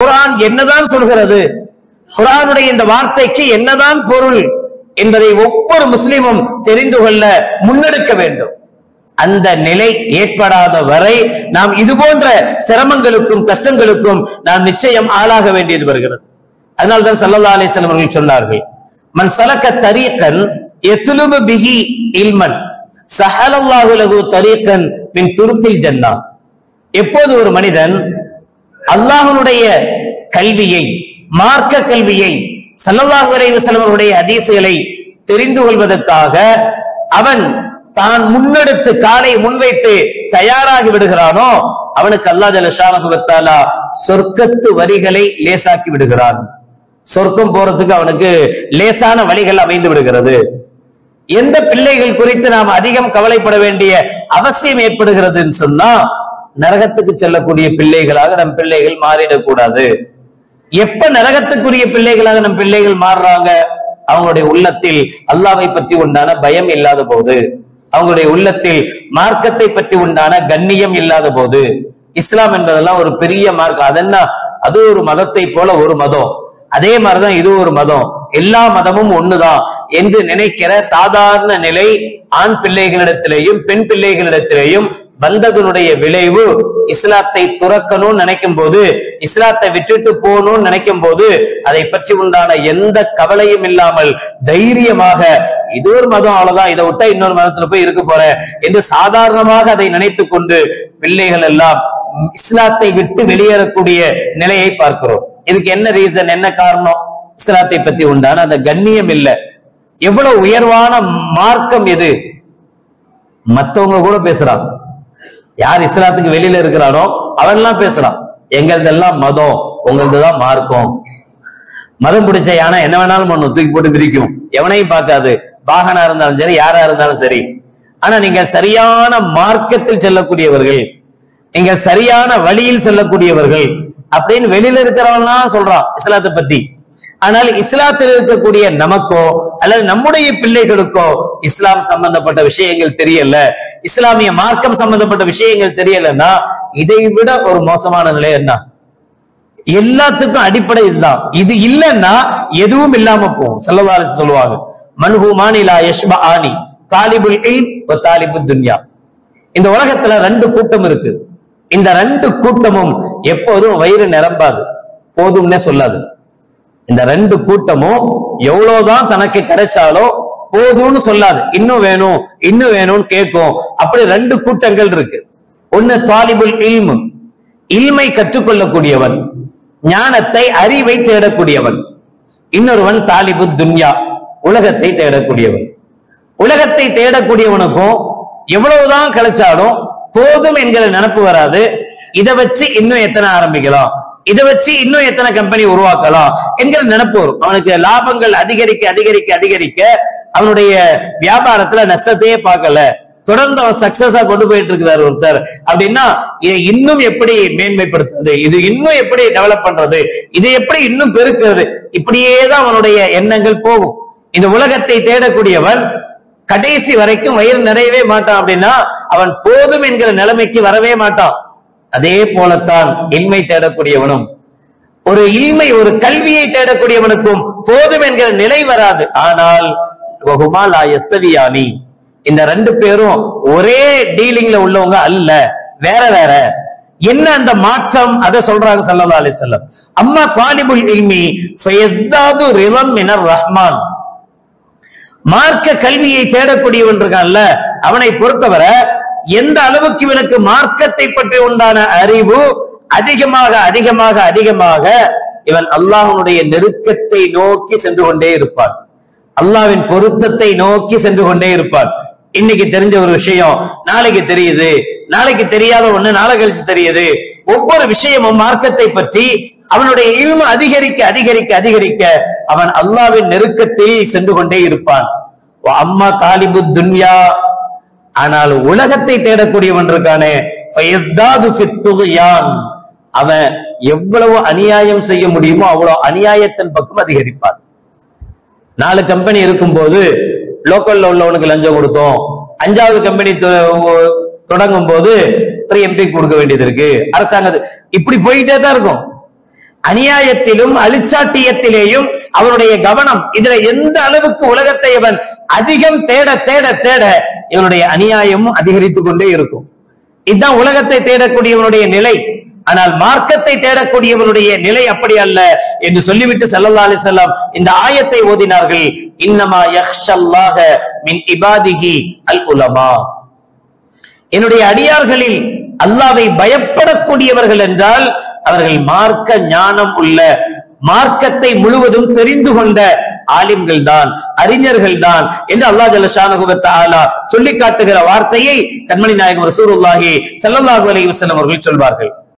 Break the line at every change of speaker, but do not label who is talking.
குர்ஆன் என்னதான் சொல்கிறது, குர்ஆனுடைய இந்த வார்த்தைக்கு என்னதான் பொருள் என்பதை ஒவ்வொரு முஸ்லிமும் தெரிந்து கொள்ள முன்னெடுக்க வேண்டும். அந்த நிலை ஏற்படாத வரை நாம் இது போன்ற சிரமங்களுக்கும் கஷ்டங்களுக்கும் நாம் நிச்சயம் ஆளாக வேண்டியது வருகிறது. அதனால்தான் ஸல்லல்லாஹு அலைஹி வஸல்லம் அவர்கள் சொன்னார்கள், மன் சலக தரீகன் யத்லுபு பிஹி இல்மன் ஸஹலல்லாஹு லஹு தரீகன் மின் துருக்கில் ஜன்னah. எப்போது ஒரு மனிதன் அல்லாஹ்வுடைய கல்வியை, மார்க்க கல்வியை, ஸல்லல்லாஹு அலைஹி வஸல்லம் அவருடைய ஹதீஸ்களை தெரிந்து கொள்வதற்காக அவன் தான் முன்னெடுத்து காலை முன்வைத்து தயாராகி விடுகிறானோ, அவனுக்கு அல்லாஹ் ஜல்ல ஷானஹு வ தஆலா சொர்க்கத்து வரிகளை லேசாக்கி விடுகிறான். சொர்க்கம் போறதுக்கு அவனுக்கு லேசான வழிகள் அமைந்து விடுகிறது. எந்த பிள்ளைகள் குறித்து நாம் அதிகம் கவலைப்பட வேண்டிய அவசியம் ஏற்படுகிறதுன்னு சொன்னா, நரகத்துக்கு செல்லக்கூடிய பிள்ளைகளாக நம் பிள்ளைகள் மாறிடக்கூடாது. எப்ப நரகத்துக்குரிய பிள்ளைகளாக நம் பிள்ளைகள் மாறுறாங்க, அவங்களுடைய உள்ளத்தில் அல்லாஹ்வை பற்றி உண்டான பயம் இல்லாத போது, அவங்களுடைய உள்ளத்தில் மார்க்கத்தை பற்றி உண்டான கண்ணியம் இல்லாத போது. இஸ்லாம் என்பதெல்லாம் ஒரு பெரிய மார்க்கம், அதென்ன அது ஒரு மதத்தை போல ஒரு மதம், அதே மாதிரிதான் இது ஒரு மதம், எல்லா மதமும் ஒண்ணுதான் என்று நினைக்கிற சாதாரண நிலை ஆண் பிள்ளைகளிடத்திலேயும் பெண் பிள்ளைகளிடத்திலேயும் வந்ததனுடைய விளைவு, இஸ்லாத்தை துறக்கணும்னு நினைக்கும் போது, இஸ்லாத்தை விட்டுட்டு போகணும்னு நினைக்கும் போது அதை பற்றி உண்டான எந்த கவலையும் இல்லாமல் தைரியமாக இது ஒரு மதம், அவ்வளவுதான், இதை விட்டா இன்னொரு மதத்துல போய் இருக்க போற என்று சாதாரணமாக அதை நினைத்துக் கொண்டு பிள்ளைகள் எல்லாம் இஸ்லாத்தை விட்டு வெளியேறக்கூடிய நிலையை பார்க்கிறோம். இதுக்கு என்ன ரீசன், என்ன காரணம்? இஸ்லாத்தை பத்தி உண்டான அந்த கண்ணியம் இல்ல. எவ்வளவு உயர்வான மார்க்கம் எது, மத்தவங்க கூட பேசுறான். யார் இஸ்லாத்துக்கு வெளியில இருக்கிறானோ அவன்லாம் பேசுறான், எங்களதெல்லாம் மதம், உங்களதுதான் மார்க்கம். மதம் பிடிச்ச யானை என்ன வேணாலும் பண்ணும், தூக்கி போட்டு மிதிக்கும், எவனையும் பார்க்காது, பாகனா இருந்தாலும் சரி, யாரா இருந்தாலும் சரி. ஆனா நீங்க சரியான மார்க்கத்தில் செல்லக்கூடியவர்கள், நீங்கள் சரியான வழியில் செல்லக்கூடியவர்கள் அப்படின்னு வெளியில இருக்கிறவன்லாம் சொல்றான் இஸ்லாத்தை பத்தி. ஆனால் இஸ்லாத்தில் இருக்கக்கூடிய நமக்கோ அல்லது நம்முடைய பிள்ளைகளுக்கோ இஸ்லாம் சம்பந்தப்பட்ட விஷயங்கள் தெரியல, இஸ்லாமிய மார்க்கம் சம்பந்தப்பட்ட விஷயங்கள் தெரியலன்னா இதை விட ஒரு மோசமான நிலை என்ன? எல்லாத்துக்கும் அடிப்படை இதுதான். இது இல்லைன்னா எதுவும் இல்லாம போகும். ஸல்லல்லாஹு அலைஹி வஸல்லம் சொல்லுவாங்க, மன்ஹூமானி லா யஷ்பஆனி தாலிபுல் இல்ம் வ தாலிபுத் துன்யா. இந்த உலகத்துல ரெண்டு கூட்டம் இருக்கு. இந்த ரெண்டு கூட்டமும் எப்போதும் வயிறு நிரம்பாது, போதும்னே சொல்லாது. இந்த ரெண்டு கூட்டமும் எவ்வளவுதான் தனக்கு கிடைச்சாலும் போதும்னு சொல்லாது, இன்னும் வேணும் இன்னும் வேணும்னு கேட்கும். அப்படி ரெண்டு கூட்டங்கள் இருக்கு. ஒன்னு தாலிபுல் இல்ம், இல்மை கற்றுக்கொள்ளக்கூடியவன், ஞானத்தை அறிவை தேடக்கூடியவன். இன்னொருவன் தாலிபுத் துன்யா, உலகத்தை தேடக்கூடியவன். உலகத்தை தேடக்கூடியவனுக்கும் எவ்வளவுதான் கிடைச்சாலும் போதும் என்கிற நினைப்பு வராது. இதை வச்சு இன்னும் எத்தனை ஆரம்பிக்கலாம், இதை வச்சு இன்னும் எத்தனை கம்பெனி உருவாக்கலாம் என்கிற நினைப்பு வரும். அவனுக்கு லாபங்கள் அதிகரிக்க அதிகரிக்க அதிகரிக்க அவனுடைய வியாபாரத்துல நஷ்டத்தையே பார்க்கல, தொடர்ந்து அவன் சக்சஸா கொண்டு போயிட்டு இருக்கிறார் ஒருத்தர் அப்படின்னா, இதை இன்னும் எப்படி மேன்மைப்படுத்துறது, இது இன்னும் எப்படி டெவலப் பண்றது, இதை எப்படி இன்னும் பெருக்கிறது, இப்படியேதான் அவனுடைய எண்ணங்கள் போகும். இந்த உலகத்தை தேடக்கூடியவன் கடைசி வரைக்கும் வயிறு நிறையவே மாட்டான். அப்படின்னா அவன் போதும் என்கிற நிலைமைக்கு வரவே மாட்டான். அதே போலத்தான் இல்மை தேடக்கூடியவனும், ஒரு இல்மை ஒரு கல்வியை தேடக்கூடியவனுக்கும் போதும் என்கிற நிலை வராது. ஆனால் வஹுமா லா யஸ்தவியானி, இந்த ரெண்டு பேரும் ஒரே டீலிங்ல உள்ளவங்க அல்ல, வேற வேற. என்ன அந்த மாற்றம், அதை சொல்றாங்க ஸல்லல்லாஹு அலைஹி வஸல்லம். அம்மா தாலிபுல் இல்மி ஃபயஸ்தாது ரிதம் மினர் ரஹ்மான், மார்க்க கல்வியை தேடக்கூடியவன் இருக்கான்ல, அவனை பொறுத்தவரை எந்த அளவுக்கு இவனுக்கு மார்க்கத்தை பற்றி உண்டான அறிவு அதிகமாக அதிகமாக அதிகமாக இவன் அல்லாஹ்வுடைய நெருக்கத்தை நோக்கி சென்று கொண்டே இருப்பான், அல்லாஹ்வின் பொருத்தத்தை நோக்கி சென்று கொண்டே இருப்பான். இன்னைக்கு தெரிஞ்ச ஒரு விஷயம் நாளைக்கு தெரியுது, நாளைக்கு தெரியாத ஒண்ணு நாளை கழிச்சு தெரியுது. ஒவ்வொரு விஷயமும் மார்க்கத்தை பற்றி அவனுடைய இல்மு அதிகரிக்க அதிகரிக்க அதிகரிக்க அவன் அல்லாஹ்வின் நெருக்கத்தில் சென்று கொண்டே இருப்பான். அம்மா தாலிபுத் துன்யா, ஆனால் உலகத்தை தேடக்கூடியவன் இருக்கானே, ஃபயஸ்தாது ஃபித் துக்யான், அவன் எவ்வளவு அநியாயம் செய்ய முடியுமோ அவ்வளவு அநியாயத்தின் பக்கம் அதிகரிப்பான். 4 கம்பெனி இருக்கும் போது லோக்கல்ல உள்ளவனுக்கு லஞ்சம் கொடுத்தோம், 5வது கம்பெனி தொடங்கும் போது எம்பி கொடுக்க வேண்டியது இருக்கு, அரசாங்கத்து, இப்படி போயிட்டே தான் இருக்கும். அநியாயத்திலும் அழிச்சாட்டியத்திலேயும் அவனுடைய கவனம் இதுல எந்த அளவுக்கு உலகத்தை அவன் அதிகம் தேட தேட தேட இவனுடைய அநியாயமும் அதிகரித்துக் கொண்டே இருக்கும். இதுதான் உலகத்தை தேடக்கூடியவனுடைய நிலை. ஆனால் மார்க்கத்தை தேடக்கூடியவனுடைய நிலை அப்படி அல்ல என்று சொல்லிவிட்டு ஸல்லல்லாஹு அலைஹி வஸல்லம் இந்த ஆயத்தை ஓதினார்கள். இன்னமா யக்ஷல்லாஹ மின் இபாதிஹி அல் உலமா. என்னுடைய அடியார்களில் அல்லாஹ்வை பயப்படக்கூடியவர்கள் என்றால் அவர்கள் மார்க்க ஞானம் உள்ள, மார்க்கத்தை முழுவதும் தெரிந்து கொண்ட ஆலிம்கள் தான், அறிஞர்கள் தான் என்று அல்லாஹ் ஜல்ல ஷானஹு வ தஆலா சொல்லி காட்டுகிற வார்த்தையை கண்மணி நாயகம் ரசூலுல்லாஹி ஸல்லல்லாஹு அலைஹி வஸல்லம் அவர்கள் சொல்வார்கள்.